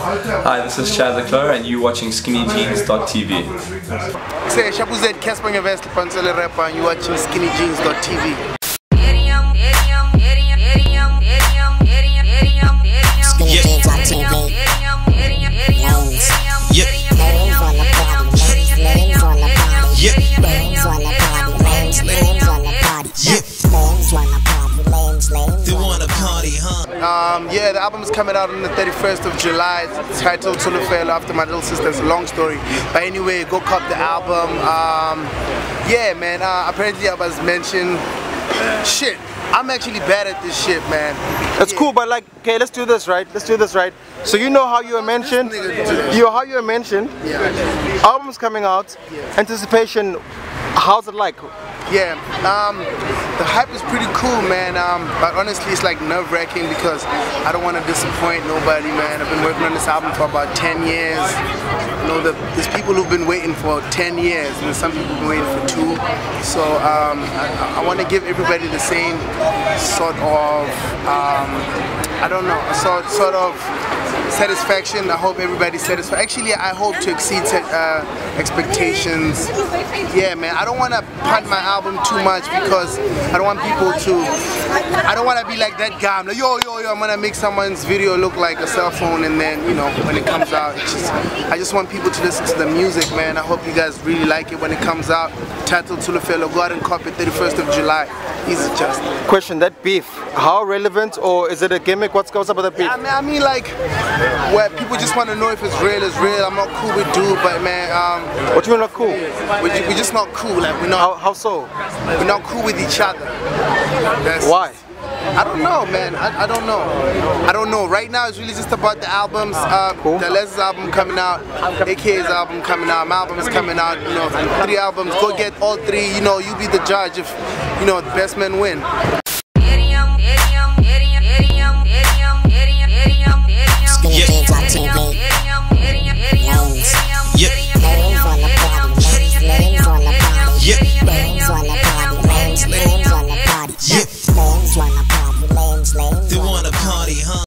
Hi, this is Chad Leclerc and you're watching SkinnyJeans.tv. Say, Shabuzet Casper Invest Pansele Rapper and you're watching SkinnyJeans.tv. Yeah, the album is coming out on the 31st of July. It's titled Tulufelo after my little sister's long story. But anyway, go cop the album. Yeah, man, apparently I was mentioned. Shit, I'm actually bad at this shit, man. That's cool, but like, okay, let's do this right. So you know how you were mentioned. Yeah. Album's coming out. Yeah. Anticipation. How's it like? Yeah, the hype is pretty cool, man, but honestly it's like nerve-wracking because I don't want to disappoint nobody, man. I've been working on this album for about 10 years. You know, there's people who've been waiting for 10 years and some people have been waiting for 2. So I want to give everybody the same sort of, I don't know, sort of satisfaction. I hope everybody's satisfied. Actually, I hope to exceed expectations. Yeah, man, I don't want to punt my album too much because I don't want people to, I don't want to be like that guy. I'm like, yo, I'm going to make someone's video look like a cell phone, and then, you know, when it comes out, I just want people to listen to the music, man. I hope you guys really like it when it comes out. Titled Tulufelo, go out and copy it 31st of July. Easy just. Question, that beef, how relevant, or is it a gimmick? What goes up with that beef? I mean like, where people just want to know if it's real, it's real. I'm not cool with dude, but man, what do you mean not cool? We're just not cool, like we're not. How so? We're not cool with each other. Why? I don't know, man. I don't know. I don't know. Right now it's really just about the albums. Cool. The Les's album coming out, AK's album coming out, my album is coming out, you know, 3 albums. Go get all 3, you know, you be the judge if, you know, the best men win.